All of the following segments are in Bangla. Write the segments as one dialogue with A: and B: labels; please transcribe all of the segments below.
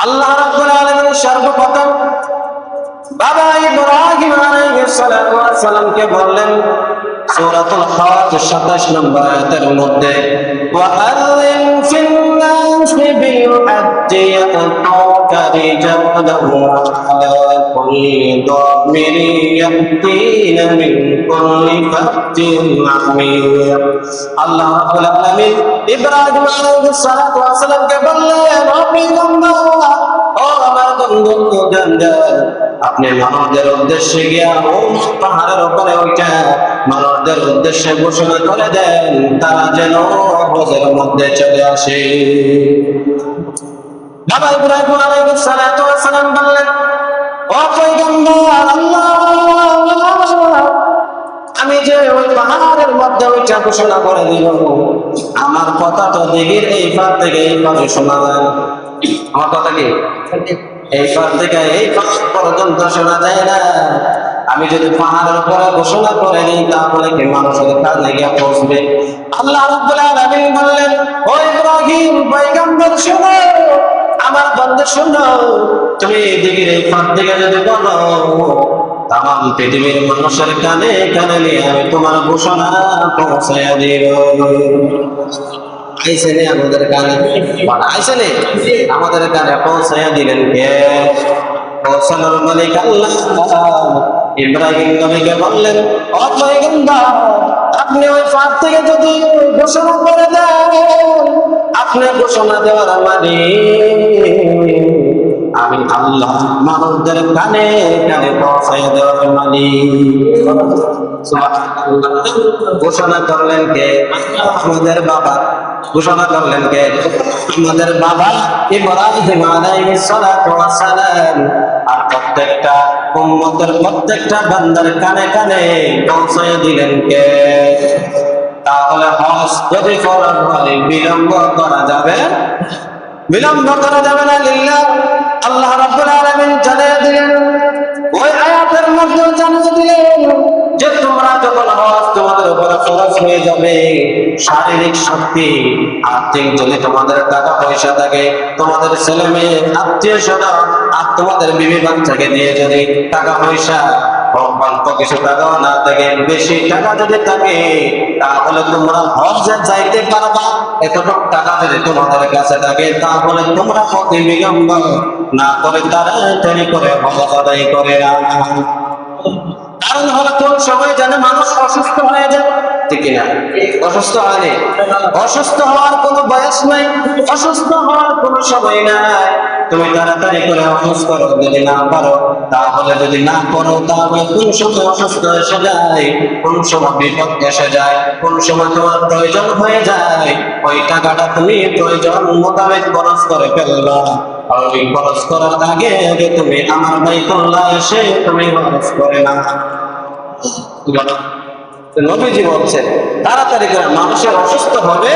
A: আল্লাহ রাব্বুল আলামিন সর্বপ্রথম বাবা ইব্রাহিম আলাইহিস সালাতু ওয়াস সালামকে বললেন সূরাতুল হজ 27 নম্বর আয়াতের মধ্যে ওয়া আযিন ফিন নাসি বিল হাজ্জি ইয়াতুকা রিজালান আলা কুল্লি দামিরি ইয়াতিনা মিন কুল্লি ফাজ্জিন আমির। আল্লাহ রাব্বুল আলামিন ইব্রাহিম আলাইহিস সালাতু ওয়াস সালামকে বললেন ও আমার বন্ধু জানজার, আপনি মানবদের উদ্দেশ্যে গিয়া পাহাড়ের উপরে ওইটা মানবদের উদ্দেশ্যে ঘোষণা করে দেন তারা যেন হজের মধ্যে চলে আসে। বাবা ইব্রাহিম আলাইহিস সালাতু ওয়াস সালাম বললেন ও পয়গম্বর আল্লাহ, আমি যে ওই পাহাড়ের মধ্যে ওইটা ঘোষণা করে দিল, আমার কথা তো দিঘির এই পার থেকে এই পারে শোনা যায় না। আমার কথা কি এই পার থেকে এই পার পর্যন্ত শোনা যায় না। আমি যদি পাহাড়ের উপরে ঘোষণা করে দিই তাহলে কি মানুষের কানে গিয়ে পৌঁছবে? আল্লাহ রাব্বুল আলামিন বললেন ও ইব্রাহিম পয়গম্বর শোনো, আমার বন্ধু শোনো, তুমি দিঘির এই পার থেকে যদি বলো তাম পৃথিবীর মানুষের কানে কানে নিয়ে আমি তোমার ঘোষণা পৌঁছাইয়া দিব। আইসেনে আমাদের কানে আইসেনে আমাদের কানে পৌঁছাইয়া দিলেন কে? পৌঁছানোর মালিক আল্লাহ। ইব্রাহিম নবীকে বললেন ও পয়গম্বর, আপনি ওই পার থেকে যদি ঘোষণা করে দেন, আপনি ঘোষণা দেওয়ার মানে আমি আল্লাহ মানুষদের কানে কানে পৌঁছাইয়া দেওয়ার মালিক। ঘোষণা করলেন কে? আমাদের বাবা। ঘোষণা করলেন কে? আমাদের বাবা ইব্রাহিম আলাইহিস সালাতু ওয়াস সালাম। আর প্রত্যেকটা উম্মতের প্রত্যেকটা বান্দার কানে কানে পৌঁছাইয়া দিলেন কে? তাহলে হজ যদি ফরজ হয় বিলম্ব করা যাবে? বিলম্ব করা যাবে না। লিল্লাহ আল্লাহ রাব্বুল আলামিন জানিয়ে দিলেন, ওই আয়াতের মধ্যে জানিয়ে দিলেন যে তোমরা যখন হজ তোমাদের উপর ফরজ হয়ে যাবে, শারীরিক শক্তি আর্থিক যদি তোমাদের টাকা পয়সা থাকে, তোমাদের ছেলে মেয়ে আত্মীয় স্বজন আর তোমাদের বিবি বাচ্চাকে দিয়ে যদি টাকা পয়সা অল্প কিছু টাকাও না থাকে, বেশি টাকা যদি থাকে, তাহলে তোমরা হজ্জে যাইতে পারবা। এতটুকু টাকা যদি তোমাদের কাছে থাকে তাহলে তোমরা প্রতি বিলম্ব না করে তাড়াতাড়ি করে হজ আদায় করে না। কারণ হলো কোন সময় যেন মানুষ অসুস্থ হয়ে যায়, ঠিক না? অসুস্থ হয়নি, অসুস্থ হওয়ার কোনো বয়স নাই, অসুস্থ হওয়ার কোনো সময় নাই। তুমি তাড়াতাড়ি করে হজ করো, যদি না পারো তাহলে যদি না করো তাহলে কোন সময় অসুস্থ এসে যায়, কোন সময় বিপদ এসে যায়, কোন সময় তোমার প্রয়োজন হয়ে যায়, ওই টাকাটা তুমি প্রয়োজন মোতাবেক খরচ করে ফেলবা। আর ওই খরচ করার আগে আগে তুমি আমার বাইতুল্লাহ এসে তুমি খরচ করে না। নবীজি বলছেন তাড়াতাড়ি করে, মানুষের অসুস্থ হবে,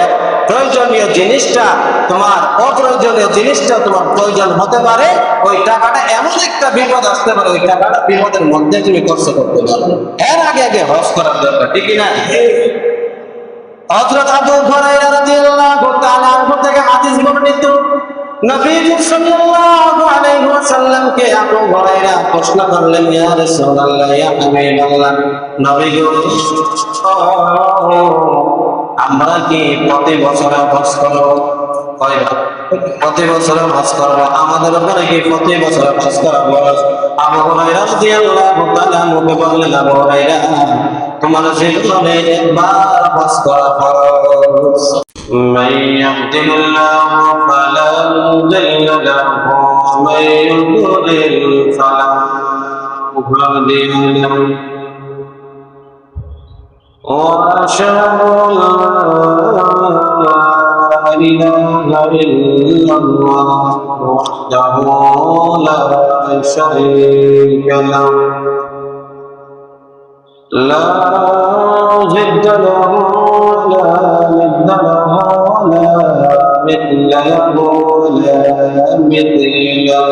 A: প্রয়োজনীয় জিনিসটা তোমার অপ্রয়োজনীয় জিনিসটা তোমার প্রয়োজন হতে পারে, ওই টাকাটা এমন একটা বিপদ আসতে পারে, ওই টাকাটা বিপদের মধ্যে তুমি খরচ করতে পারো, এর আগে আগে হজ করার দরকার, ঠিক না? হযরত আবু হুরায়রা রাদিয়াল্লাহু তাআলা আনহু থেকে হাদিস বর্ণিত, নবীজি সাল্লাল্লাহু আলাইহি ওয়াসাল্লামকে আবু হুরায়রা প্রশ্ন করলেন, ইয়া রাসূলুল্লাহ, ইয়া হাবিবাল্লাহ, নবী গো, আমরা কি প্রতি বছর হজ করব? কয়বার? প্রতি বছর হজ করব। আমাদের উপরে কি প্রতি বছর হজ করা ফরজ? আবু হুরায়রা রাদিয়াল্লাহু তাআলা মুখে বললেন, আবু হুরায়রা, তোমার জীবনে একবার হজ করা ফরজ। من يهده الله فلا مضل له ومن يضلل فلا هادي له وأشهد أن لا إله إلا الله وحده لا شريك له لا ضد له ولا ند له ولا مثل له ولا مثل له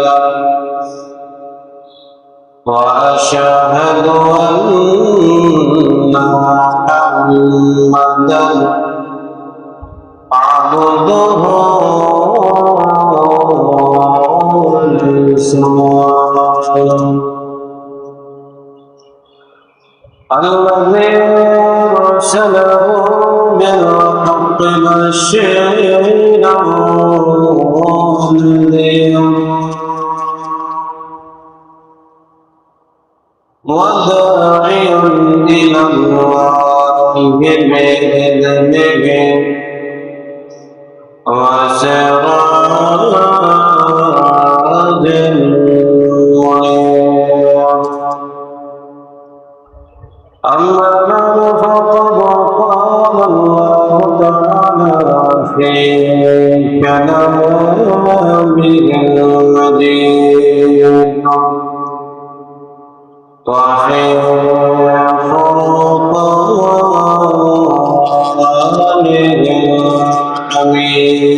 A: وأشهد أن محمدا عبده الصواب الذي أرسله بالحق بشيرا ونذيرا وداعيا إلى الله بإذنه وسراجا منيرا أما بعد فقد قال الله تعالى في كلامه المجيد وفي فرقانه الحميد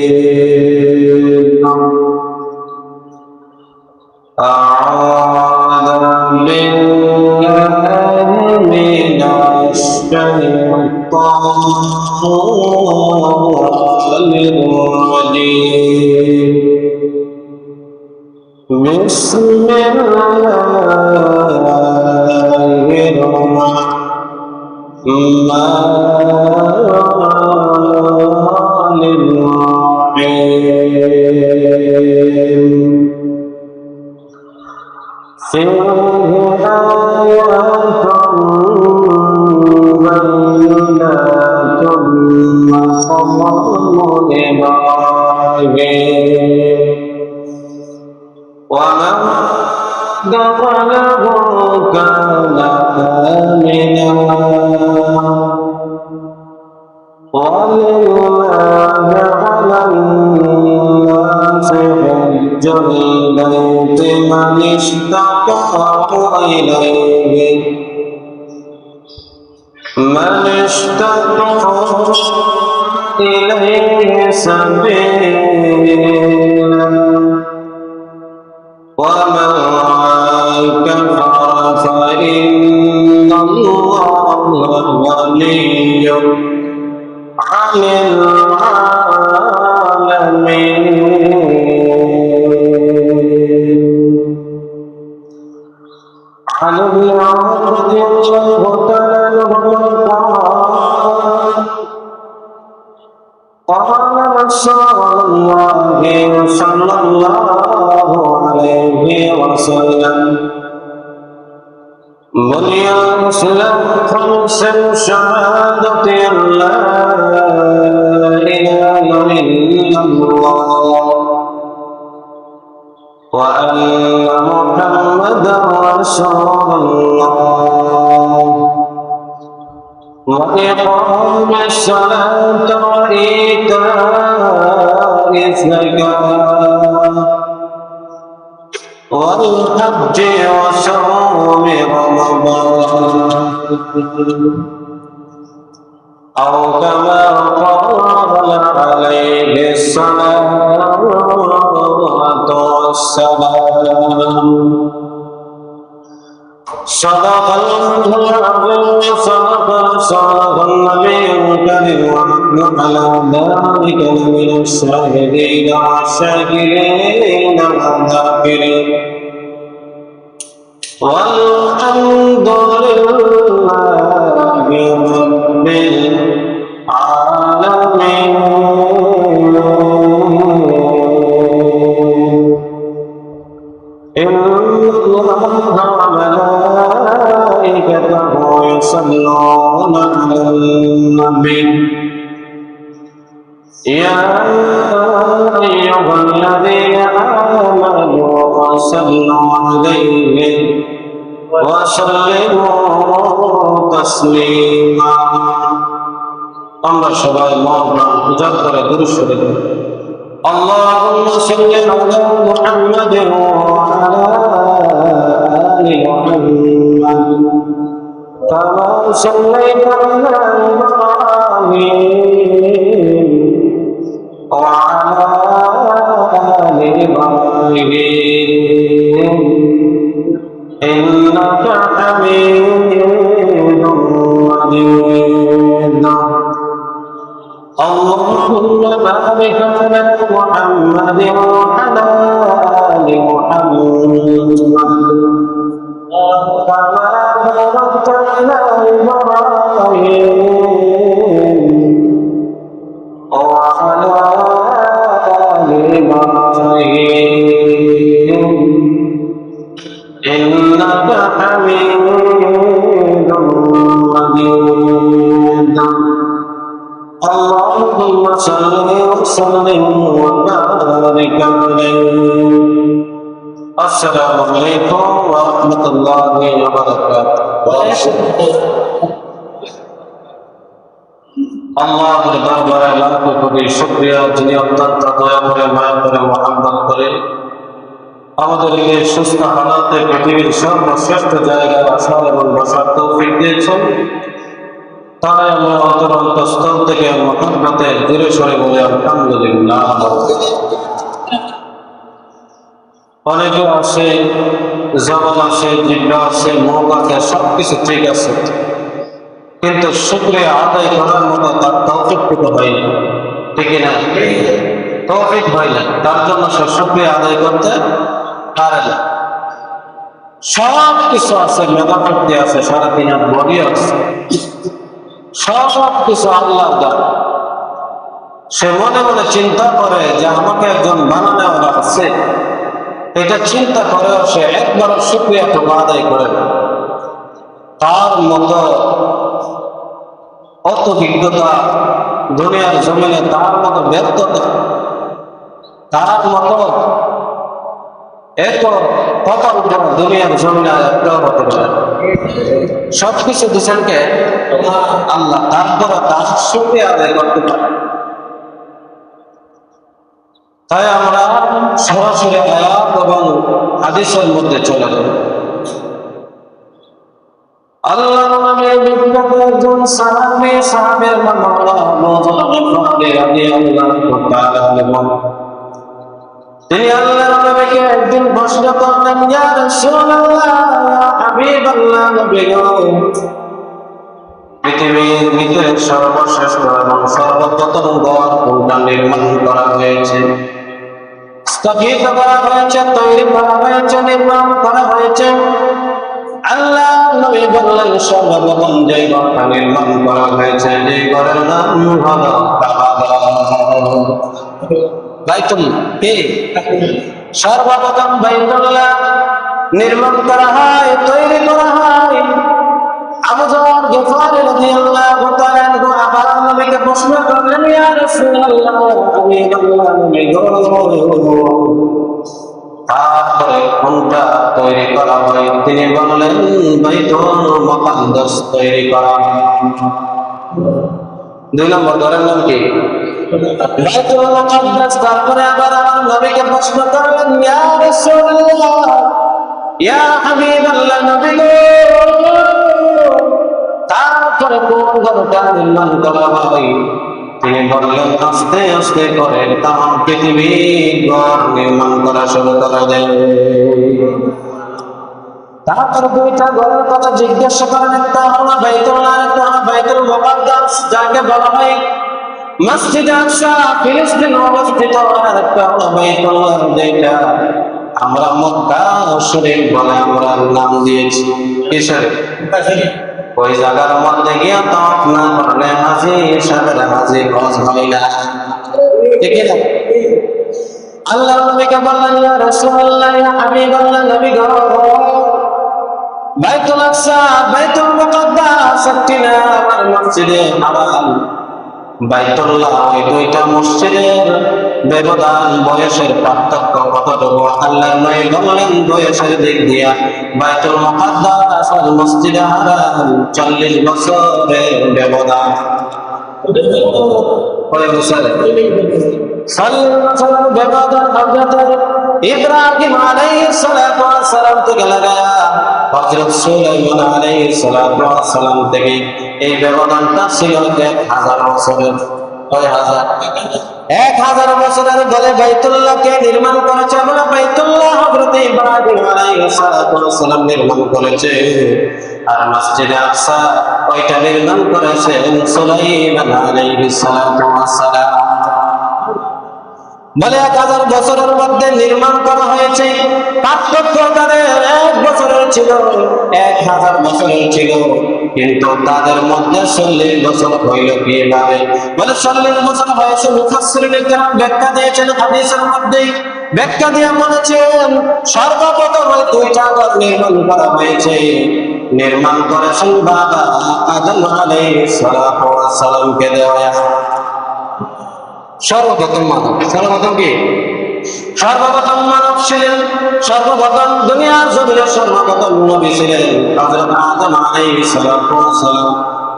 A: أعوذ بالله من الشيطان الرجيم بسم الله الرحمن الرحيم فيه آيات بينات مقام إبراهيم ومن دخله كان آمنا ولله على الناس حج البيت من استطاع إليه سبيلا ومن كفر فإن الله غني عن العالمين عن ابن عمر رضي الله تعالى عنهما قال رسول الله صلى الله عليه وسلم بني الإسلام خمس شهادة أن لا إله إلا الله وأن محمدا رسول الله وإقام الصلاة وإيتاء الزكاة والحج وصوم رمضان أو كما قال عليه الصلاة والسلام صدق الله العظيم صدق رسوله النبي الكريم ونحن على ذلك لمن الشاهدين والشاكرين والذاكرين والحمد لله رب العالمين إن الله وملائكته يصلون على النبي يا أيها الذين آمنوا صلوا عليه وسلموا تسليما আমরা সবাই মহব্বত উজাড় করে দুরূদ শরীফ اللهم صل على محمد وعلى آل محمد كما صليت على إبراهيم وعلى آل إبراهيم إنك حميد مجيد اللهم بارك على محمد وعلى آل محمد صل وسلم وبارك عليه. السلام عليكم ورحمة الله وبركاته. আল্লাহর দরবারে লাখ কোটি শুকরিয়া, যিনি অত্যন্ত দয়া করে, মায়া করে, মহব্বত করে আমাদেরকে সুস্থ হালাতে পৃথিবীর সর্বশ্রেষ্ঠ জায়গায় আসার এবং বসার তৌফিক দিয়েছেন। তাই আমরা অন্তরস্থল থেকে মহব্বতে দূরে সরে বলে আলহামদুলিল্লাহ। অনেকে আসে, জবান আসে, জিহ্বা আসে, মুখ আছে, সবকিছু ঠিক আছে, কিন্তু শুকরিয়া আদায় করার মতো তার তৌফিকটুকু হয়নি। ঠিক না? তৌফিক হয় না, তার জন্য সে শুকরিয়া আদায় করতে পারে না। সব কিছু আছে, মেধাশক্তি আছে, সারা দিন বডি আছে, সব কিছু আল্লাহ দান। সে মনে মনে চিন্তা করে যে আমাকে একজন বানানো আছে, এটা চিন্তা করেও সে একবারও শুকরিয়াটুকু আদায় করে না। তার মতো অত বিজ্ঞতা দুনিয়ার জমিনে, তার মতো ব্যর্থতা, তার মতো এত কপাল করে দুনিয়ার জমিনে একটাও হতে পারে। সবকিছু দিচ্ছেন কে? আল্লাহ। তারপরে তার শুকরিয়া আদায় করতে পারে। তাই আমরা সরাসরি আয়াত এবং হাদিসের মধ্যে চলে যাব। আল্লাহর নামে বিখ্যাত একজন সাহাবী, সাহাবের নাম হলো আবু যর গিফারী রাদিয়াল্লাহু তাআলা আনহু। তিনি আল্লাহর নবীকে একদিন প্রশ্ন করলেন, ইয়া রাসূলুল্লাহ, ইয়া হাবিবাল্লাহ, নবী গো, পৃথিবীর ভিতরে সর্বশ্রেষ্ঠ এবং সর্বপ্রথম ঘর কোনটা নির্মাণ করা হয়েছে, স্থাপিত করা হয়েছে, তৈরি করা হয়েছে, নির্মাণ করা হয়েছে? আল্লাহ নবী বললেন, সর্বপ্রথম যে ঘরটা নির্মাণ করা হয়েছে, যে ঘরের নাম হলো কাবা। বাইতুল্লাহ কে? সর্বপ্রথম বাইতুল্লাহ নির্মাণ করা হয়, তৈরি করা হয়। আবু যর গিফারী রাদিয়াল্লাহু তাআলা আনহু আবার নবীকে প্রশ্ন করলেন, ইয়া রাসূলুল্লাহ, হাবিবাল্লাহ, নবী গো, তারপরে কোনটা তৈরি করা হয়? তিনি বললেন, বাইতুল মুকাদ্দাস তৈরি করা। 2 নম্বর ঘরের নাম কি? বাইতুল মুকাদ্দাস। তারপরে আবার আমার নবীকে প্রশ্ন করলেন, ইয়া রাসূলুল্লাহ, ইয়া হাবিবাল্লাহ, নবী গো, তারপরে কোন ঘরটা নির্মাণ করা হয়? তিনি বললেন, আস্তে আস্তে করে তাম পৃথিবী ঘর নির্মাণ করা শুরু করা যায়। তারপর 2টা ঘরের কথা জিজ্ঞাসা করেন, একটা হলো বাইতুল্লাহ, একটা হলো বাইতুল মুকাদ্দাস, যাকে বলা হয় মসজিদ আকসা, ফিলিস্তিনে অবস্থিত। আর একটা হলো বাইতুল্লাহ, যেটা আমরা মক্কা শরীফ বলে আমরা নাম দিয়েছি। কিসের? ওই জায়গার মধ্যে গিয়ে তওয়াফ না করলে হাজী সাহেবের হাজী হজ হয় না। ঠিক না? আল্লাহর নবীকে বললেন, ইয়া রাসূলুল্লাহ, ইয়া হাবিবাল্লাহ, নবী গো, বাইতুল আকসা, বাইতুল মুকাদ্দাস একটি না, আমার মসজিদে হারাম। বাইতুল্লাহ, ওই 2টা মসজিদের ব্যবধান, বয়সের পার্থক্য কতটুকু? আল্লাহর নবী বললেন, বয়সের দিক দিয়া বাইতুল মুকাদ্দাস আর মসজিদে হারাম 40 বছরের ব্যবধান। কয় বছর? 40 বছরের ব্যবধান। হযরত ইব্রাহিম আলাইহিস সালাতু ওয়াস সালাম থেকে লাগায়া হযরত সুলাইমান আলাইহিস সালাতু ওয়াস সালাম থেকে এই ব্যবধানটা ছিল 1000 বছরের। কয় হাজার? 1000 বছরের বলে বাইতুল্লাহকে নির্মাণ করেছে। আমরা বাইতুল্লাহ হযরত ইব্রাহিম আলাইহিস সালাতু ওয়াস সালাম নির্মাণ করেছে, আর মসজিদে আকসা ওইটা নির্মাণ করেছে সুলাইমান আলাইহিস সালাতু ওয়াস সালাম। বলে 1000 বছরের মধ্যে নির্মাণ করা হয়েছে। পার্থক্য তাদের 1 বছরের ছিল, 1000 বছরের ছিল, কিন্তু তাদের মধ্যে 40 বছর হইল কিভাবে? বলে 40 বছর হয়েছে। মুফাসসিরিন কেরাম ব্যাখ্যা দিয়েছেন, হাদিসের মধ্যে ব্যাখ্যা দিয়ে বলেছেন, সর্বপ্রথম ওই 2টা ঘর নির্মাণ করা হয়েছে, নির্মাণ করেছেন বাবা আদম আলাইহিস সালাতু ওয়াস সালামকে দেওয়া। সর্বপ্রথম মানব। সর্বপ্রথম কি? সর্বপ্রথম মানব ছিলেন, সর্বপ্রথম দুনিয়ার জমিনে সর্বপ্রথম নবী ছিলেন হযরত আদম আলাইহিস সালাম।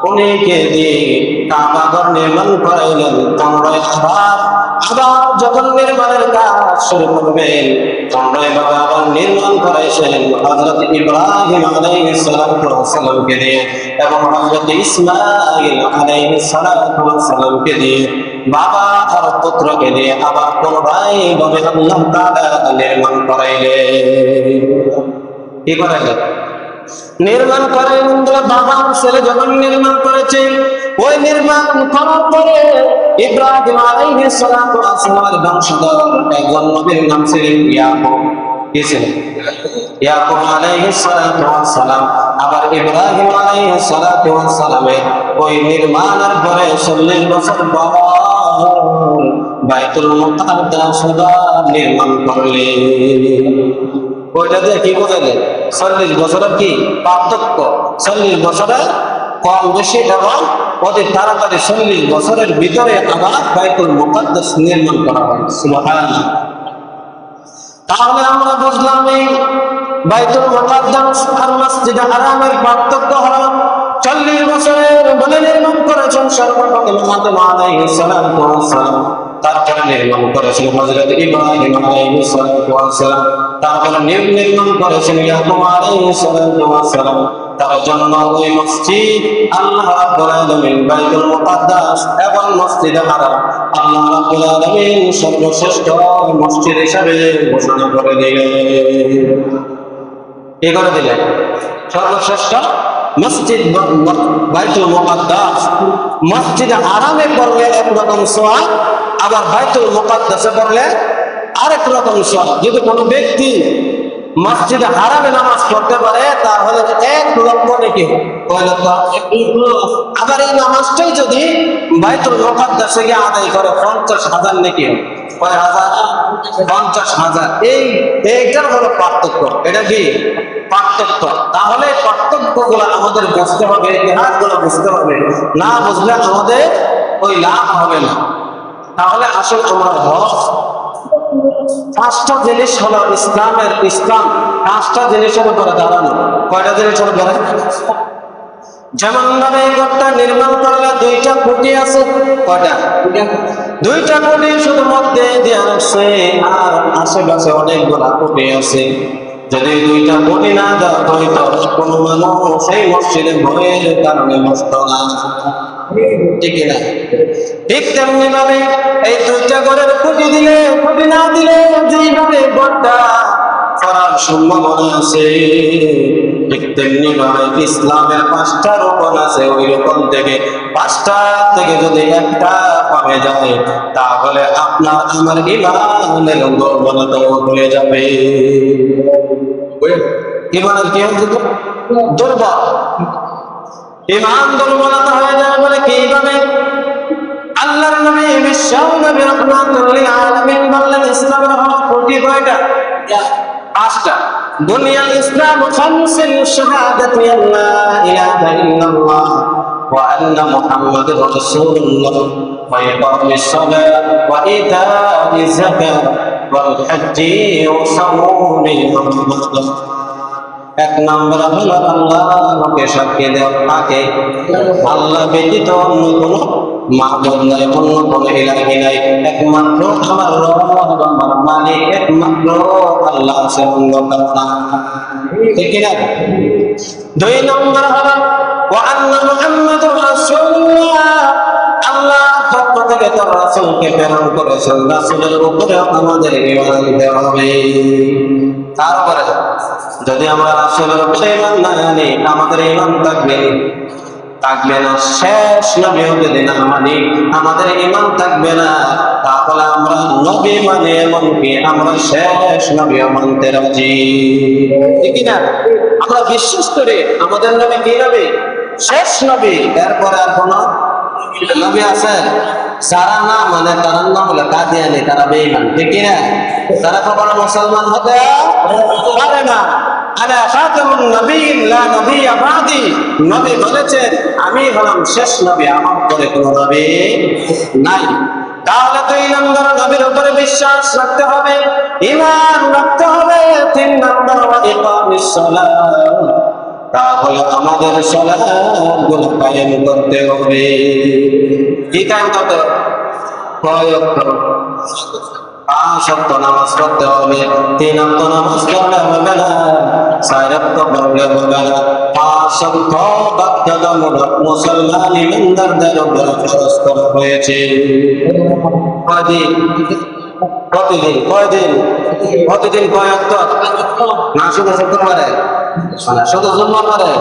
A: উনিকে দিয়ে কাবা ঘর নির্মাণ করাইলেন। পুনরায় আবার যখন নির্মাণের কাজ শুরু করবেন, পুনরায় আবার নির্মাণ করাইছেন হযরত ইব্রাহিম আলাইহিস সালামকে দিয়ে এবং হযরত ইসমাঈল আলাইহিস সালামকে দিয়ে, বাবা আর পুত্রকে দিয়ে আবার পুনরায় ভাবে আল্লাহ তাআলা নির্মাণ করাইলেন। কি করাইলেন? নির্মাণ করেন। বাবা ছেলে যখন নির্মাণ করেছে, ওই নির্মাণ করার পরে ইব্রাহিম আলাইহিস সালামের বংশধর একজন নবীর নাম ছিলেন ইয়াকুব। কি ছিলেন? ইয়াকুব আলাইহিস সালাম। আবার ইব্রাহিম আলাইহিস সালামের ওই নির্মাণের পরে 40 বছর পর বাইতুল মুকাদ্দাস নির্মাণ করলেন। ওইটা দিয়ে কি বোঝালেন? 40 বছরের কি পার্থক্য? 40 বছরের কম বেশি এবং অতি তাড়াতাড়ি 40 বছরের ভিতরে আবার বাইতুল মুকাদ্দাস নির্মাণ করা হয়। সুবহানাল্লাহ। তাহলে আমরা বুঝলাম এই বাইতুল মুকাদ্দাস আর মসজিদে হারামের পার্থক্য হলো 40 বছরের বলে নির্মাণ করেছেন সর্বপ্রথম আদম আলাইহিস সালাম, তারপরে নির্মাণ করেছেন হযরত ইব্রাহিম আলাইহিস সালাম, তারপরে নির্মাণ করেছেন ইয়াকুব আলাইহিস সালাম। তার জন্য ওই মসজিদ আল্লাহ রাব্বুল আলামিন বাইতুল মুকাদ্দাস এবং মসজিদে হারাম আল্লাহ রাব্বুল আলামিন সর্বশ্রেষ্ঠ মসজিদ হিসেবে ঘোষণা করে দিলেন। কি করে দিলেন? সর্বশ্রেষ্ঠ মসজিদ বাইতুল মুকাদ্দাস। মসজিদে হারামে পড়লে একরকম সওয়াব, আবার বাইতুল মুকাদ্দাসে পড়লে আরেক রকম সওয়াব। যদি কোনো ব্যক্তি মসজিদে হারামে নামাজ পড়তে পারে তাহলে 1 লক্ষ নেকি হয়। আবার এই নামাজটাই যদি বাইতুল মুকাদ্দাসে গিয়ে আদায় করে 50,000 নেকি হয়। কয় হাজার? 50,000। এইটার হলো পার্থক্য। এটা কি পার্থক্য? তাহলে পার্থক্যগুলো আমাদের বুঝতে হবে, ইতিহাসগুলো বুঝতে হবে। না বুঝলে আমাদের ওই লাভ হবে না। তাহলে আসলে আমরা হজ 5টা জিনিস হলো ইসলামের। ইসলাম 5টা জিনিসের উপরে দাঁড়ানো। কয়টা জিনিসের উপরে? যেমন ভাবে ঘরটা নির্মাণ করলে 2টা খুঁটি আছে। কয়টা? 2টা খুঁটি শুধু মধ্যে দেওয়া আছে, আর আশেপাশে অনেকগুলা খুঁটি আছে। যদি 2টা খুঁটি না দেওয়া হইতো কোনো মানুষ সেই মসজিদে ভয়ের কারণে বসতো না। ঠিক না? ঠিক তেমনি ভাবে এই 2টা ঘরের খুঁটি দিলে, খুঁটি না দিলে যেইভাবে ঘরটা করার সম্ভাবনা আছে, ঠিক তেমনি ভাবে ইসলামের 5টা রোকন আছে। ওই রোকন থেকে 5টা থেকে যদি একটা কমে যায় তাহলে আপনার আমার ঈমানের দুর্বলতা হয়ে যাবে। ঈমানের কি হবে? দুর্বল। ঈমান দুর্বলতা হয়ে যাবে বলে কিভাবে? আল্লাহর নবী বিশ্ব নবী রাহমাতুল লিল আলামিন বললেন ইসলামের হলো কোটি কয়টা? 5টা। বুনিয়াল ইসলাম খামসিন শাহাদাতু আল্লা ইলাহা ইল্লাল্লাহ ওয়া আন্না মুহাম্মাদুর রাসূলুল্লাহ ওয়া ইকামিস সালাত ওয়া ইতাইজ যাকাত ওয়াল হজ্জি ওয়া সাওমি রমাদান। 1 নম্বর হলো আল্লাহকে সাক্ষী দেওয়া থাকে আল্লাহ ব্যতীত অন্য কোনো মাবুদ নাই, অন্য কোনো ইলাহি নাই, একমাত্র আমার রব, আমার মালিক একমাত্র আল্লাহ আছে, অন্য কারো না। ঠিক না? 2 নম্বর হলো ওয়া আন্না মুহাম্মাদুর রাসূলুল্লাহ, আল্লাহ পক্ষ থেকে তার রাসূলকে প্রেরণ করেছেন, রাসূলের উপরে আমাদের ঈমান আনতে হবে। তারপরে যদি আমরা রাসূলের উপরে ঈমান না আনি আমাদের ঈমান থাকবে না। শেষ নবীও যদি না মানি আমাদের ঈমান থাকবে না। তাহলে আমরা নবী মানে এমনকি আমরা শেষ নবীও মানতে রাজি। ঠিক না? আমরা বিশ্বাস করি আমাদের নবী কি নবী? শেষ নবী। এরপরে আর কোন নবী আছে? যারা না মানে তার নাম হলো কাদিয়ানী, তারা বেঈমান। ঠিক না? তারা কখনো মুসলমান হতে পারে না। আলা খাতামুন নবিয়্যিন লা নবিয়্যা বাদি, নবী বলেছেন আমি হলাম শেষ নবী, আমার পরে কোনো নবী নাই। তাহলে 2 নম্বর নবীর উপরে বিশ্বাস রাখতে হবে, ঈমান রাখতে হবে। 3 নম্বর ওয়া ইকামিস সালাত, তাহলে আমাদের সালাতগুলো কায়েম করতে হবে। কি কায়েম করতে হবে? কয় ওয়াক্ত? 5 ওয়াক্ত নামাজ পড়তে হবে। 3 ওয়াক্ত নামাজ পড়লে হবে না, 4 ওয়াক্ত পড়লে হবে না। 5 ওয়াক্ত বাধ্যতামূলক মুসলমান ইমানদারদের উপর ফরজ করা হয়েছে। কয়দিন? প্রতিদিন। কয়দিন? প্রতিদিন কয় ওয়াক্ত? না শুধু শুক্রবারে, শুধু জুম্মার বারে।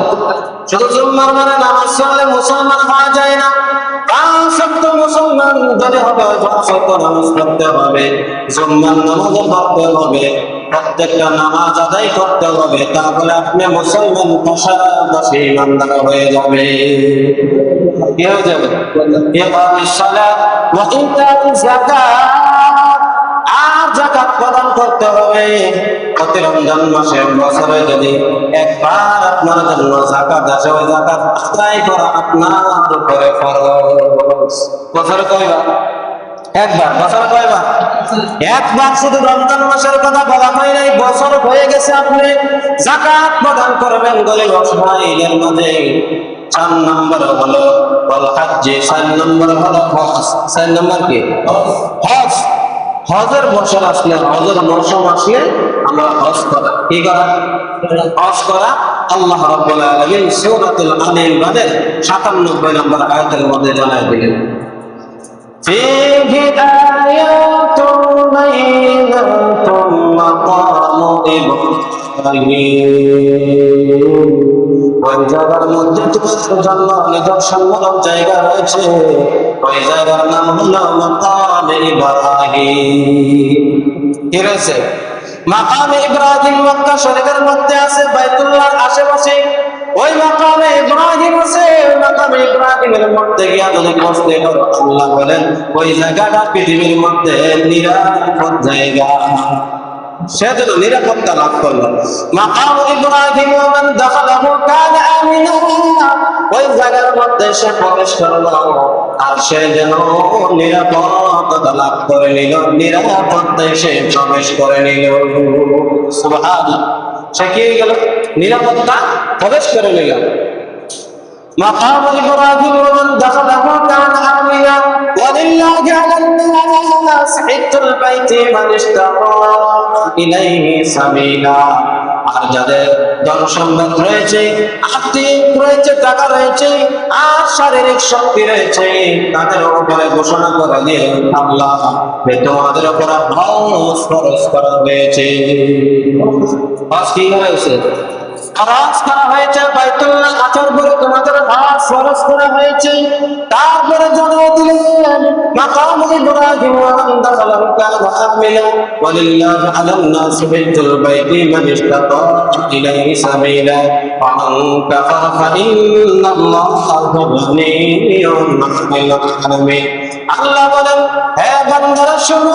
A: শুধু জুম্মার বারে নামাজ পড়লে মুসলমান হওয়া যায় না। 5 ওয়াক্ত মুসলমান যদি হবে, 5 ওয়াক্ত নামাজ পড়তে হবে, জুম্মার নামাজ পড়তে হবে, প্রত্যেকটা নামাজ আদায় করতে হবে। তাহলে আপনি মুসলমান পাশাপাশি ইমানদার হয়ে যাবে। কি হয়ে যাবে? ইকামিস সালাত ওয়া ইতাউজ যাকাত, আর যাকাত প্রদান করতে হবে। প্রতি রমজান মাসে বছরে যদি একবার আপনার জন্য যাকাত আসে, ওই যাকাত আদায় করা আপনার উপরে ফরজ। বছরে কয়বার? একবার। বছরে কয়বার? একবার। শুধু রমজান মাসের কথা বলা হয় নাই, বছর হয়ে গেছে আপনি যাকাত প্রদান করবেন গরিব অসহায়দের মাঝে। 4 নম্বর হলো ওয়াল হজ্জ, 4 নম্বর হলো হজ। 4 নম্বর কি? হজ। হজের বছর আসলে, হজের মৌসুম আসলে আমরা হজ করা। কি করা? হজ করা। আল্লাহ রাব্বুল আলামিন সূরাতুল আল-ইমরানের 97 নম্বর আয়াতের মধ্যে জানায় দিলেন, ফীহি আয়াতুন বাইয়িনাতুন মাকামু ইব্রাহিম, ওই জায়গার মধ্যে তোমাদের জন্য নিদর্শনমূলক জায়গা রয়েছে। ওই জায়গার নাম হলো মাকামে ইব্রাহিম। কি রয়েছে? মাকামে ইব্রাহিম মক্কা শরীফের মধ্যে আছে, বাইতুল্লাহর আশেপাশে ওই মাকামে ইব্রাহিম আছে। ওই মাকামে ইব্রাহিমের মধ্যে গিয়া যদি বসতে পারো, আল্লাহ বলেন ওই জায়গাটা পৃথিবীর মধ্যে নিরাপদ জায়গা। সে যেন নিরাপত্তা লাভ করলো। মাকাম ইব্রাহিম মান দাখালাহু কানা আমিনা, ওই জায়গার মধ্যে সে প্রবেশ করলো আর সে যেন নিরাপত্তা লাভ করে নিল, নিরাপত্তায় সে প্রবেশ করে নিল। সুবহানাল্লাহ। সে কি গেল? নিরাপত্তা প্রবেশ করে নিল। মাকাম ইব্রাহিম মান দাখালাহু কানা আমিনা ওয়ালিল্লাহি আলান-নাস হিজ্জুল বাইতি মান ইসতাতা ইলাইহি সাবিলা। আর যাদের ধন সম্পদ রয়েছে, আর্থিক রয়েছে, টাকা রয়েছে, আর শারীরিক শক্তি রয়েছে, তাদের উপরে ঘোষণা করে দিয়ে আল্লাহ তোমাদের উপর হজ ফরজ করা হয়েছে। হজ কি হয়েছে? হজ করা হয়েছে। বাইতুল্লাহ আসার পরে তোমাদের হজ ফরজ করা হয়েছে। তারপরে জানিয়ে দিলেন মাকাম ইব্রাহিম মান দাখালাহু কানা আমিনা ওয়ালিল্লাহি আলান-নাস হিজ্জুল বাইতি মান ইসতাতা ইলাইহি সাবিলা ওয়া মান কাফারা ফাইন্নাল্লাহা গনিয়্যুন আনিল আলামিন। আল্লাহ বলেন, হে বান্দারা শোনো,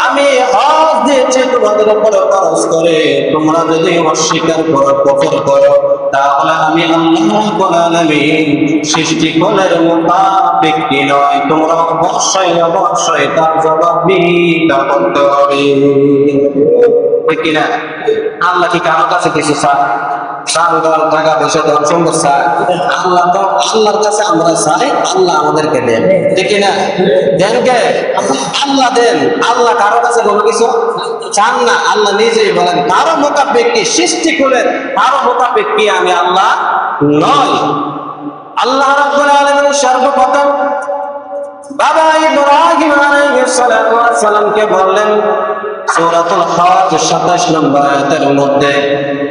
A: আমি হজ দিয়েছি তোমাদের উপর ফরজ করে। তোমরা যদি অস্বীকার করো, কুফর করো, তাহলে আমি আল্লাহ রাব্বুল আলামিন সৃষ্টিকুলের মুতাবিক কি নয়, তোমরা অবশ্যই অবশ্যই তার জবাবদিহিতা করতে হবে। ঠিক কিনা? আল্লাহ কি কারো কাছে কিছু চায়? টাকা পয়সা ধন সম্পদ চায়? আল্লাহ তো, আল্লাহর কাছে আমরা চাই আল্লাহ আমাদেরকে দেন। ঠিক না? দেন কে? আল্লাহ দেন। আল্লাহ কারো কাছে কোনো কিছু চান না। আল্লাহ নিজেই বলেন কারো মোতাবেক কি, সৃষ্টি করলেন কারো মোতাবেক কি আমি আল্লাহ নয়। আল্লাহ রাব্বুল আলামিন সর্বপ্রথম বাবা ইব্রাহিম আলাইহিস সালাতু ওয়াস সালামকে বললেন সূরাতুল হজ 27 নম্বর আয়াতের মধ্যে,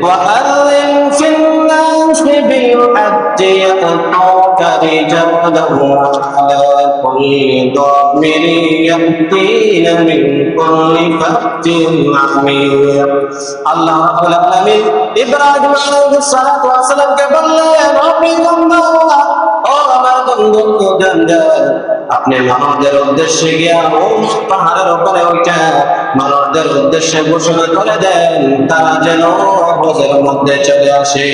A: ওয়াআযিন ফিন নাসি বিল হাজ্জি ইয়াতুকা রিজালান ওয়া কুল্লি দামিরি ইয়াতিনা মিন কুল্লি ফাজ্জিন আমীর। আল্লাহ রাব্বুল আলামিন ইব্রাহিম আলাইহিস সালাতু ওয়াস সালামকে বললেন, ও আমার বন্ধু আপনি মানবদের উদ্দেশ্যে গিয়া পাহাড়ের উপরে ওইটা মানবদের উদ্দেশ্যে ঘোষণা করে দেন তারা যেন হজের মধ্যে চলে আসে।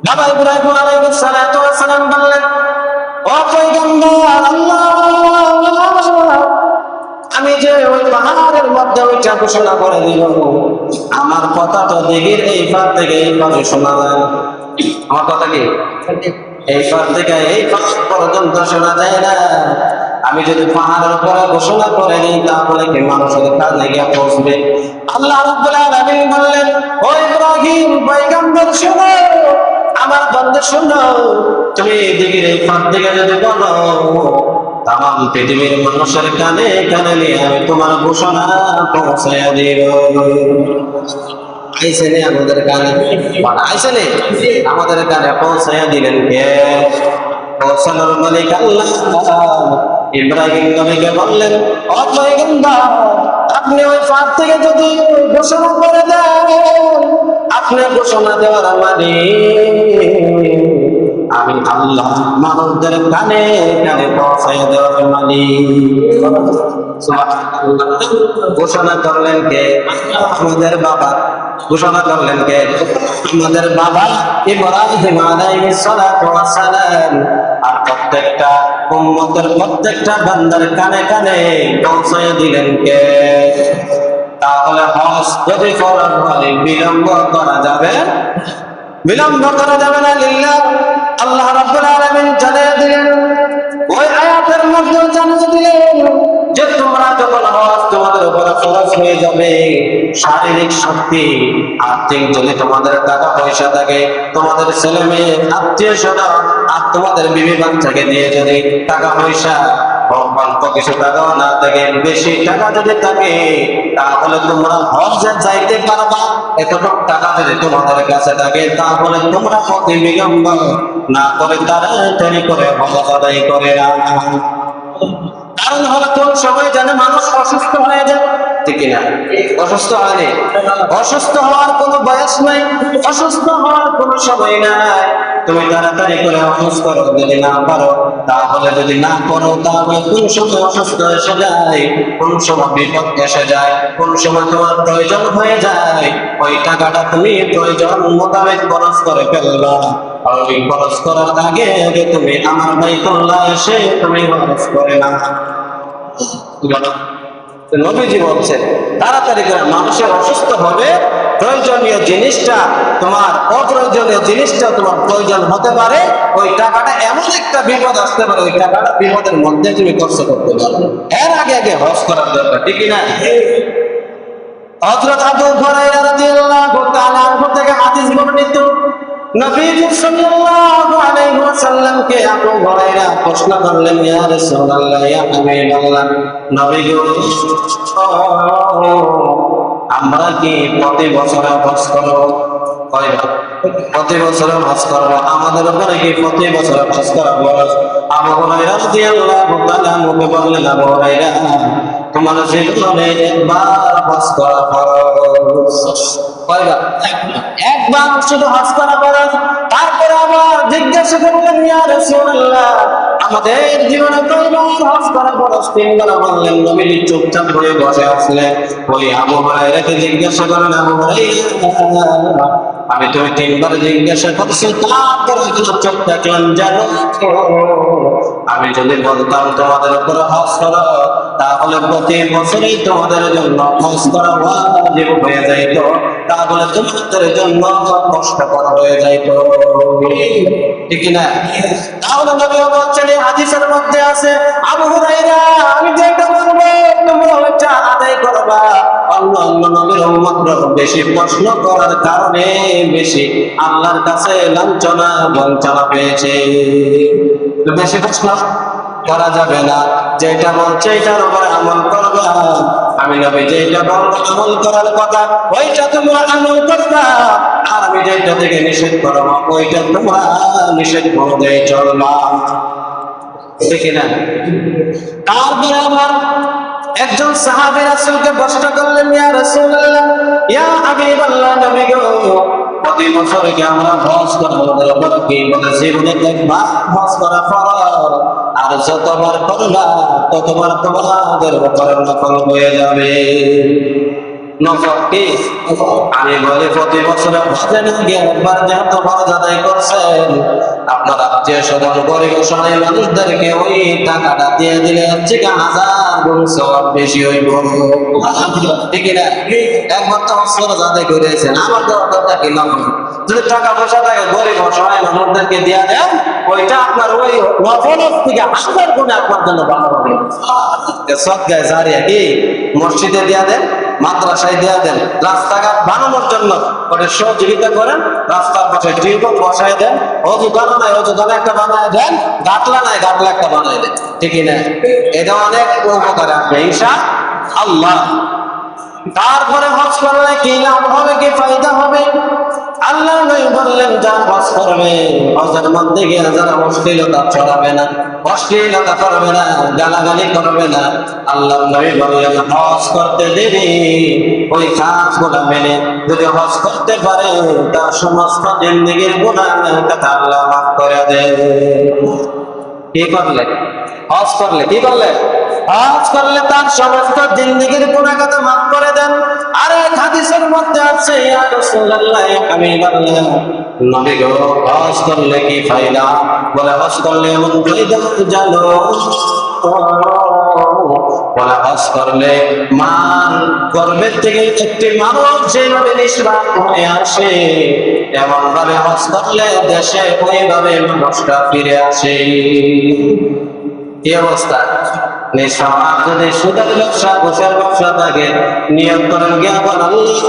A: বাবা ইব্রাহিম আলাইহিস সালাতু ওয়াস সালাম বললেন, ও পয়গম্বর আল্লাহ, আমি যে ওই পাহাড়ের মধ্যে ওইটা ঘোষণা করে দিল, আমার কথা তো দিঘির এই পার থেকে এই পারে শোনা যায় না। আমার কথা কি এই পার থেকে এই পার পর্যন্ত শোনা যায় না। আমি যদি পাহাড়ের উপরে ঘোষণা করে দিই তাহলে কি মানুষের কানে গিয়ে পৌঁছবে? আল্লাহ রাব্বুল আলামিন বললেন, ও ইব্রাহিম পয়গম্বর শোনো, আমার বান্দা শোনো, তুমি দিঘির এই পার থেকে যদি বলো, তাম পৃথিবীর মানুষের কানে কানে নিয়ে আমি তোমার ঘোষণা পৌঁছাইয়া দিব। আইসে নে আমাদের কানে, আইসে নে আমাদের কানে পৌঁছাইয়া দিলেন কে? পৌঁছানোর মালিক আল্লাহ। ইব্রাহিম নবীকে বললেন, ও পয়গম্বর, আপনি ওই পার থেকে যদি ঘোষণা করে দেন, আপনি ঘোষণা দেওয়ার মানে আমি আল্লাহ মানুষদের কানে কানে পৌঁছাই দেওয়ার মালিক। ঘোষণা করলেন কে? আমাদের বাবা। ঘোষণা করলেন কে? আমাদের বাবা ইব্রাহিম আলাইহিস সালাতু ওয়াস সালাম। আর প্রত্যেকটা উম্মতের প্রত্যেকটা বান্দার কানে কানে পৌঁছায় দিলেন কে? তাহলে হজ যদি ফরজ হয় বিলম্ব করা যাবে? বিলম্ব করা যাবে না। লিল্লাহ আল্লাহ রাব্বুল আলামিন জানিয়ে দিলেন, ওই আয়াতের মধ্যে জানিয়ে দিলেন যে তোমরা যখন হজ তোমাদের উপর ফরজ হয়ে যাবে, শারীরিক শক্তি, আর্থিক যদি তোমাদের টাকা পয়সা থাকে, তোমাদের ছেলে মেয়ে আত্মীয় স্বজন আর তোমাদের বিবি বাচ্চাকে দিয়ে যদি টাকা পয়সা অল্প কিছু টাকাও না থাকে, বেশি টাকা যদি থাকে, তাহলে তোমরা হজ্জে যাইতে পারবা। এতটুকু টাকা যদি তোমাদের কাছে থাকে, তাহলে তোমরা প্রতি বিলম্ব না করে তাড়াতাড়ি করে হজ আদায় করে না। কারণ হলো কোন সময় যেন মানুষ অসুস্থ হয়ে যায়, ঠিক না? অসুস্থ হয়নি, অসুস্থ হওয়ার কোনো বয়স নাই, অসুস্থ হওয়ার কোনো সময় নাই। তুমি তাড়াতাড়ি করে হজ করো, যদি না পারো তাহলে, যদি না করো তাহলে কোন সময় অসুস্থ এসে যায়, কোন সময় বিপদ এসে যায়, কোন সময় তোমার প্রয়োজন হয়ে যায়, ওই টাকাটা তুমি প্রয়োজন মোতাবেক খরচ করে ফেলবা। আর ওই খরচ করার আগে আগে তুমি আমার বাইতুল্লাহ এসে তুমি খরচ করে না। নবীজি বলছেন তাড়াতাড়ি করে, মানুষের অসুস্থ হবে, প্রয়োজনীয় জিনিসটা তোমার অপ্রয়োজনীয় জিনিসটা তোমার প্রয়োজন হতে পারে, ওই টাকাটা এমন একটা বিপদ আসতে পারে, ওই টাকাটা বিপদের মধ্যে তুমি খরচ করতে পারো, এর আগে আগে হজ করার দরকার, ঠিক না? হযরত আবু হুরায়রা রাদিয়াল্লাহু তাআলা আনহু থেকে হাদিস বর্ণিত, নবীজি সাল্লাল্লাহু আলাইহি ওয়াসাল্লামকে আবু হুরায়রা প্রশ্ন করলেন, ইয়া রাসূলুল্লাহ, ইয়া হাবিবাল্লাহ, নবী গো, আমরা কি প্রতি বছর হজ করব? কয়বার? প্রতি বছর হজ করব। আমাদের উপরে কি প্রতি বছর হজ করা ফরজ? আবু হুরায়রা রাদিয়াল্লাহু তাআলা মুখে বললেন, আবু হুরায়রা, তোমার জীবনে একবার হজ করা ফরজ। কয়বার? একবার শুধু হজ করা ফরজ। তারপরে আবার জিজ্ঞাসা করলেন, ইয়া রাসূলুল্লাহ, আমাদের জীবনে কয়বার হজ করা ফরজ? তিনবার বললেন। নবী চুপচাপ হয়ে বসে আসলেন। ওই আবু হুরায়রাকে জিজ্ঞাসা করেন, আবু হুরায়রা, আমি তুমি তিনবার জিজ্ঞাসা করছি, তারপরে চোখ দেখলাম, জানো আমি যদি বলতাম তোমাদের উপর হজ করো, তাহলে প্রতি বছরই তোমাদের জন্য হজ করা ওয়াজিব হয়ে যাইত, তাহলে তোমাদের জন্য কষ্টকর হয়ে যাইত, ঠিক না? তাহলে নবী বলছেন, এই হাদিসের মধ্যে আছে, আবু হুরায়রা, আমি যেটা বলবো তোমরা ওইটা আদায় করবা। অন্য নবীর উম্মতরা বেশি প্রশ্ন করার কারণে বেশি আল্লাহর কাছে লাঞ্ছনা বঞ্চনা পেয়েছে। বেশি প্রশ্ন করা যাবে না, যেটা বলছে এটার উপরে আমল করবা। আমি নবী যেটা বলবো আমল করার কথা, ওইটা তোমরা আমল করবা, আর আমি যেটা থেকে নিষেধ করবো ওইটা তোমরা নিষেধ অনুযায়ী চলবা, ঠিক না? তারপরে আবার একজন সাহাবী রাসূলকে প্রশ্ন করলেন, ইয়া রাসূলুল্লাহ, ইয়া হাবিবাল্লাহ, নবী গো, প্রতি বছর কি আমরা হজ করা আমাদের উপর কি? বলে, জীবনে একবার হজ করা ফরজ, আর যতবার করবা ততবার তোমাদের উপর নফল হয়ে যাবে। নফল কি? আমি বলি প্রতি বছরে হজের আগে একবার যেহেতু হজ আদায় করছেন, আপনার আত্মীয় স্বজন গরিব অসহায় মানুষদেরকে ওই টাকাটা দিয়ে দিলে হচ্ছে কি 1000 গুণ সওয়াব বেশি হইব। ঠিক না? একবার তো হজ আদায় করেছেন, আমার দরকারটা কি নফল? যদি টাকা পয়সা থাকে গরিব অসহায় মানুষদেরকে দিয়ে দেন, ওইটা আপনার ওই নফল থেকে 1000 গুণে আপনার জন্য ভালো হবে। সদকায়ে জারিয়া কি মসজিদে দিয়া দেন, মাদ্রাসায় দিয়া দেন, রাস্তাঘাট বানানোর জন্য ওটা সহযোগিতা করেন, রাস্তার পাশে টিউবওয়েল বসায় দেন, অজুখানা নাই অজুখানা একটা বানায় দেন, গাটলা নাই গাটলা একটা বানায় দেন। ঠিকই না? এটা অনেক উপকার আসবে ইনশাআল্লাহ। তারপরে হজ করলে কি লাভ হবে, কি ফায়দা হবে? আল্লাহ নবী বললেন, যা হজ করবে হজের মধ্যে গিয়ে যারা অশ্লীলতা ছড়াবে না, অশ্লীলতা করবে না, গালাগালি করবে না, আল্লাহ নবী বললেন হজ করতে দেরি ওই কাজগুলো মেনে যদি হজ করতে পারে তার সমস্ত জিন্দেগির গুনাহ আল্লাহ মাফ করে দেন। কি করলে? হজ করলে কি করলে? হজ করলে তার সমস্ত জিন্দেগির গুনাহ মাফ করে দেন। আর এক হাদিসের মধ্যে আছে, ইয়া রাসূলুল্লাহ ইয়া হাবিবাল্লাহ, নবী গো হজ করলে কি ফায়দা? বলে হজ করলে এমন ফায়দা জানো, বলে হজ করলে মান গর্ভের থেকে একটি মানুষ যেভাবে নিষ্পাপ হয়ে আসে, এমন ভাবে হজ করলে দেশে ওইভাবে মানুষটা ফিরে আসে। কি অবস্থা? নিঃসন্দেহে যদি সুদের ব্যবসা ঘুষের ব্যবসা থাকে, নিয়ত করেন জ্ঞাপন আল্লাহ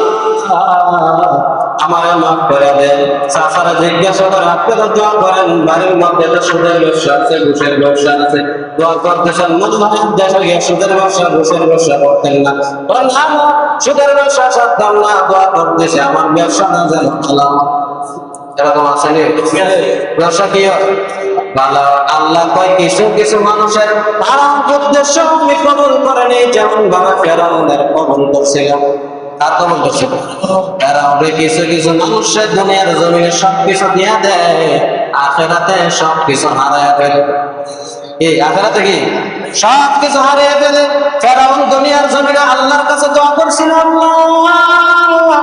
A: আমারে মাফ করে দেন। চাচারা জিজ্ঞাসা করে আপনারা দোয়া করেন, বাড়ির মধ্যে তো সুদের ব্যবসা আছে, ঘুষের ব্যবসা আছে, দোয়া করতেছেন মুসলমানের দেশে গিয়ে সুদের ব্যবসা ঘুষের ব্যবসা করতেন না, সুদের ব্যবসা সারতাম না, দোয়া করতেছে আমার ব্যবসা না যেন আল্লাহ। এরকম আছে ব্যবসা কি ভালো? আল্লাহ কয় কিছু কিছু মানুষের হারাম উদ্দেশ্য আমি কবুল করে নেই, যেমন ভাবে ফেরাউনের কবুল করছিলাম। তার কবুল করছিল ফেরাউনে কিছু কিছু মানুষের দুনিয়ার জমিনে সবকিছু দিয়ে দেয়, আখেরাতে সবকিছু হারায় ফেলে। এই আখেরাতে কি সবকিছু হারিয়ে ফেলে। ফেরাউন দুনিয়ার জমিনে আল্লাহর কাছে দোয়া করছিল, আল্লাহ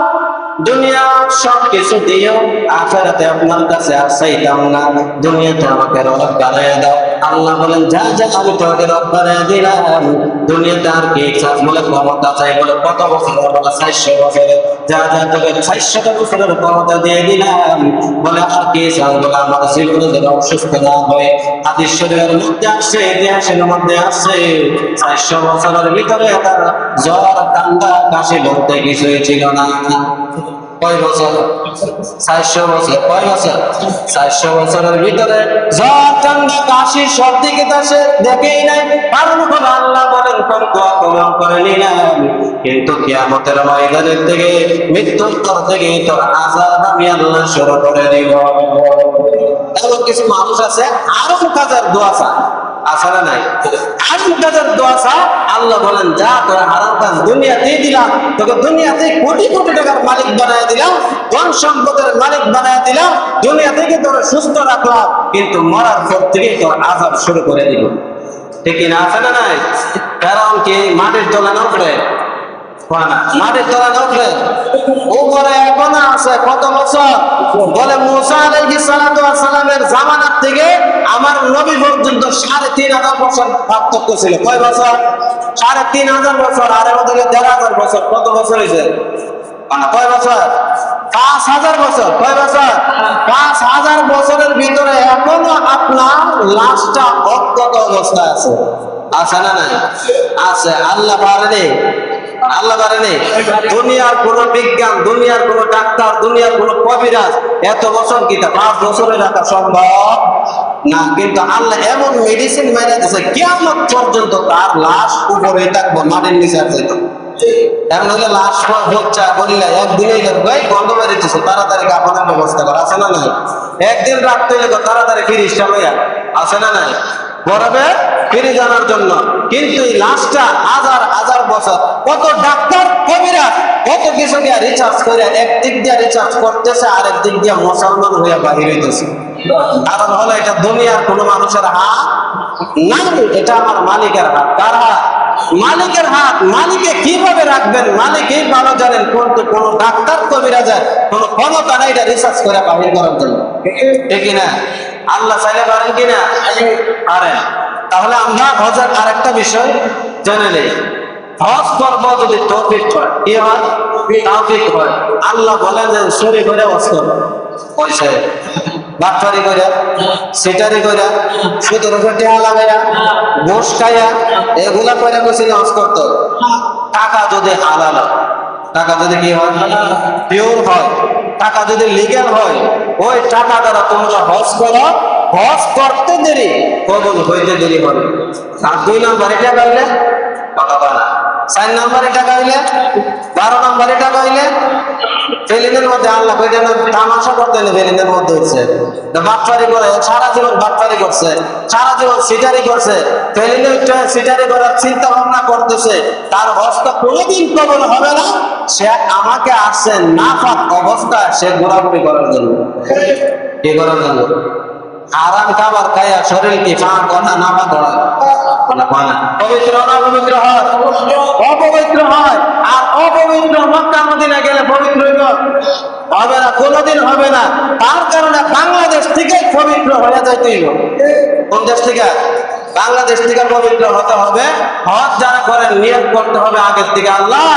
A: দুনিয়া সবকিছু দিও, আখেরাতে আপনার কাছে আর চাইতাম না, দুনিয়াতে আমাকে রব বানায় দাও। আল্লাহ বলেন যা যা আমি তোকে রব বানায় দিলাম, দুনিয়াতে আর কি চাস? বলে ক্ষমতা চাই। বলে কত বছর? বলে 400 বছরের। যা যা তোকে 400 বছরের ক্ষমতা দিয়ে দিলাম। বলে আর কি চাস? বলে আমার জীবনে যেন অসুস্থ না হয়। হাদিস শরীফের মধ্যে আসছে, ইতিহাসের মধ্যে আসছে 400 বছরের ভিতরে তার জ্বর ঠান্ডা কাশি বলতে কিছুই ছিল না। কয় বছর? 400 বছর। কয় বছর? 400 বছরের ভিতরে জ্বর ঠান্ডা কাশি সর্দি কাশি দেখেই নাই। কারণ হলো আল্লাহ বলেন তোর দোয়া কবুল করে নিলাম, কিন্তু কিয়ামতের ময়দানের থেকে মৃত্যুর পর থেকে তোর আযাব আমি আল্লাহ শুরু করে দিব। এমন কিছু মানুষ আছে আরো কাজের দোয়া চায়, আছে না নাই? আরো কাজের দোয়া চায়, আল্লাহ বলেন যা তোর হারাম কাজ দুনিয়াতেই দিলাম, তোকে দুনিয়াতে কোটি কোটি টাকার মালিক বানায় দিলাম, ধন সম্পদের মালিক বানায় দিলাম, দুনিয়া থেকে তোর সুস্থ রাখলাম, কিন্তু মরার পর থেকে তোর আযাব শুরু করে দিব। ঠিক না? আছে না নাই? কারণ কি মাটির তলায় উঠবে, মাটির তলায় উঠবে, উপরে এখনো আছে কত বছর? বলে মুসা আলাইহিস সালাতু ওয়াস সালামের জামানার থেকে আমার নবী পর্যন্ত 3500 বছর পার্থক্য ছিল। কয় বছর? 3500 বছর। আর এর মধ্যে 1500 বছর। কত বছর হয়েছে? কয় বছর? 5000 বছর। কয় বছর? 5000 বছরের ভিতরে এখনো আপনার লাশটা অজ্ঞাত অবস্থায় আছে। আছে না নাই? আছে। আল্লাহ পারেনি, আল্লাহ পারেনি। দুনিয়ার কোন বিজ্ঞান, দুনিয়ার কোন ডাক্তার, দুনিয়ার কোন কবিরাজ এত বছর কি 5 বছরে রাখা সম্ভব না। কিন্তু আল্লাহ এমন মেডিসিন মেরে দিয়েছে কিয়ামত পর্যন্ত তার লাশ উপরে থাকবো, মাটির নিচে আছে। এমন হলে লাশ হচ্ছে বললে একদিনেই গন্ধ মেরে দিচ্ছে, তাড়াতাড়ি কাপড়ের ব্যবস্থা করা। আছে না নাই? একদিন রাখতে হলে তাড়াতাড়ি ফিরিসটা হইয়া, আছে না নাই? বরফে ফিরে জানার জন্য। কিন্তু এই লাশটা হাজার হাজার বছর, কত ডাক্তার কবিরাজ কত কিছু দিয়ে রিচার্জ করে, একদিক দিয়ে রিচার্জ করতেছে, আরেক দিক দিয়ে মুসলমান হইয়া বাহির হইতেছে। কারণ হলো এটা দুনিয়ার কোন মানুষের হাত না, এটা আমার মালিকের হাত। কার হাত? মালিকের হাত, মালিকে কিভাবে রাখবেন মালিকই ভালো জানেন। কিন্তু কোন ডাক্তার কবিরাজের কোন ক্ষমতা নাই এটা রিসার্চ করে বাহির করার জন্য, ঠিক না? আল্লাহ চাইলে পারেন কিনা? পারেন। তাহলে আমরা হজের আরেকটা বিষয় জেনে নেই। হজ করবো যদি তৌফিক হয়, কি হয়? তৌফিক হয়। আল্লাহ বলেন যে চুরি করে হজ করো, কইছে বাটপারি করে, সিটারি করে, সুদের উপর টিহা লাগাইয়া, ঘুষ খাইয়া, এগুলা করে কইছিল হজ করতে। টাকা যদি হালাল হয়, টাকা যদি কি হয়? পিওর হয়, টাকা যদি লিগ্যাল হয়, ওই টাকা দ্বারা তোমরা হজ করো, হজ করতে দেরি, কবুল হইতে দেরি হবে। আর 2 নম্বরে টাকা হইলে কথা কয় না, 4 নম্বরে টাকা হইলে, 12 নম্বরে টাকা হইলে ফেলিনের মধ্যে আল্লাহ কইটা তামাশা করতে নেই। ফেলিনের মধ্যে হচ্ছে বাটপারি করে, সারা জীবন বাটপারি করছে, সারা জীবন সিটারি করছে, ফেলিনে সিটারি করার চিন্তা ভাবনা করতেছে, তার হজ তো কোনোদিন কবল হবে না। সে আমাকে আসছে নাফাক অবস্থায় সে ঘোরাঘুরি করার জন্য, কি করার জন্য? আরাম খাবার খাইয়া শরীর কি ফা কথা না পা করা পবিত্র না অপবিত্র হয়? অপবিত্র হয়। আর অপবিত্র মক্কা মদিনা গেলে পবিত্র হবে না, কোনোদিন হবে না। তার কারণে বাংলাদেশ থেকে পবিত্র হয়ে যাইতে হইব। কোন দেশ থেকে? বাংলাদেশ থেকে পবিত্র হতে হবে। হজ যারা করেন নিয়ত করতে হবে আগের থেকে, আল্লাহ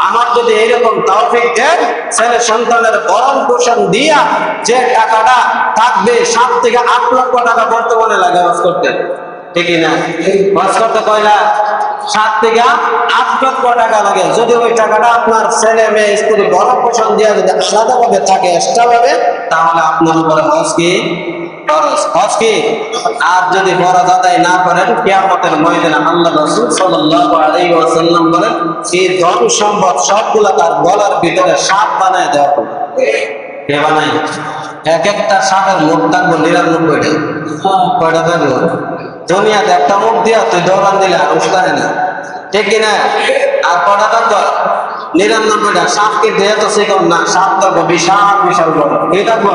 A: আমার যদি এইরকম তৌফিক দেন, ছেলে সন্তানের ভরণ পোষণ দিয়া যে টাকাটা থাকবে 7 থেকে 8 লক্ষ টাকা বর্তমানে লাগে হজ করতে, ঠিক না? হজ করতে কয় লাখ? 7 থেকে 8 লক্ষ টাকা লাগে। যদি ওই টাকাটা আপনার ছেলে মেয়ে স্ত্রী ভরণ পোষণ দিয়া যদি আলাদাভাবে থাকে, এক্সট্রা ভাবে, তাহলে আপনার উপরে হজ কি ফরজ, হজ কি? আর যদি ফরজ আদায় না করেন, কিয়ামতের ময়দানে আল্লাহ রাসূল সাল্লাল্লাহু আলাইহি ওয়াসাল্লাম বলেন, এই ধন সম্পদ সবগুলা তার গলার ভিতরে সাপ বানায় দেওয়া হবে। কে বানায়? এক একটা সাপের মুখ থাকবো 99টা। কয়টা থাকবো? দুনিয়াতে একটা মুখ দিয়া তুই দৌড়ান দিলে আর উস্কানে না, ঠিক কিনা? আর কটা থাকবো? 99টা। সাপ কি দেহ তো শিকম না, সাপ থাকবো বিশাল বিশাল বড়। এই থাকবো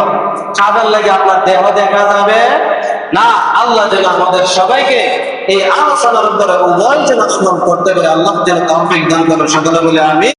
A: সাপের লাগে আপনার দেহ দেখা যাবে না। আল্লাহ যেন আমাদের সবাইকে এই আলোচনার উপরে উভয় যেন আমল করতে পারে, আল্লাহ যেন তৌফিক দান করে। সকলে বলে আমি।